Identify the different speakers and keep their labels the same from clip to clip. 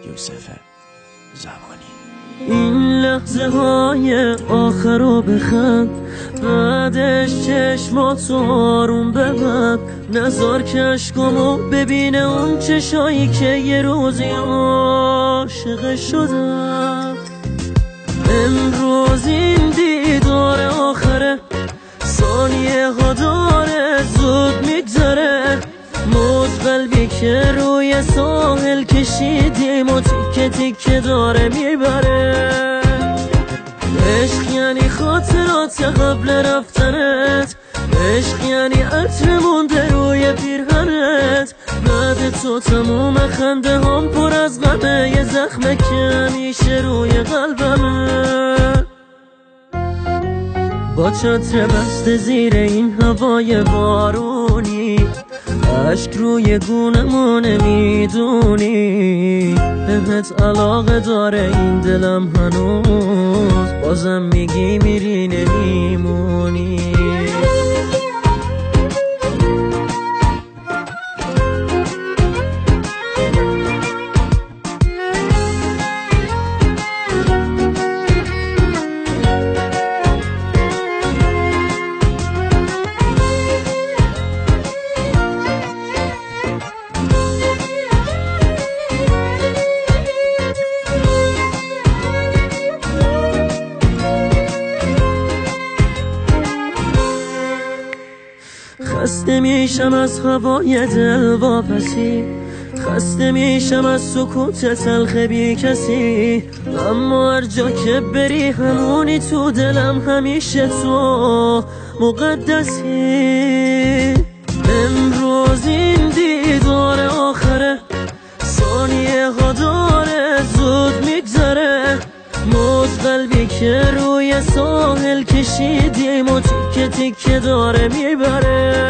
Speaker 1: یوسف زمانی.
Speaker 2: این لحظه های آخر رو بخند، بعدش چشماتو آروم ببند، نزار که عشقامو ببینه اون چشایی که یه روزی عاشق شدن. امروز این دیدار آخره، ثانیه ها داره زود میگذره، موج قلبی که روی ساحل کشیدیم و تیکه تیکه داره میبره. عشق یعنی خاطرات قبل رفتنت، عشق یعنی عطر مونده روی پیرهنت، بعد تو تموم خنده هم پر از غمه، یه زخمه که همیشه روی قلبمه. با چتر بسته زیر این هوای بارونی، عشق روی گونه‌مو نمیدونی، بهت علاقه داره این دلم هنوز، بازم میگی میری نمیمونی. خسته میشم از هوای دل واپسی، خسته میشم از سکوت تلخ بی کسی، اما هر جا که بری همونی تو دلم، همیشه تو مقدسی. امروز این دیدار آخره، ثانیه ها داره زود میگذره، موج قلبی که روی ساحل کشیدیم و تیکه تیکه داره میبره.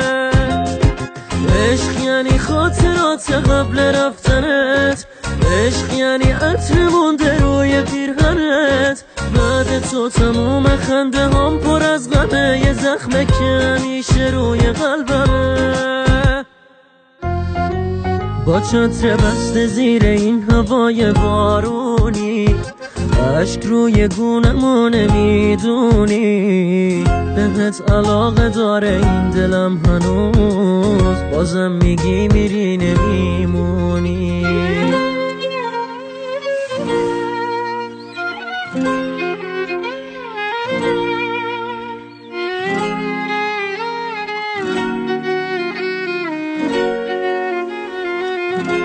Speaker 2: عشق یعنی خاطرات قبل رفتنت، عشق یعنی عطر مونده روی پیرهنت، بعد تو تموم خنده هم پر از غمه، یه زخمه که همیشه روی قلبمه. با چتر بسته زیر این هوای بارونی، عشق روی گونه‌مو نمیدونی، بهت علاقه داره این دلم هنوز، بازم میگی میری نمیمونی.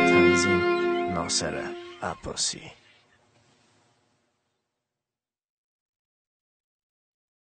Speaker 1: تنظیم ناصر عباسی.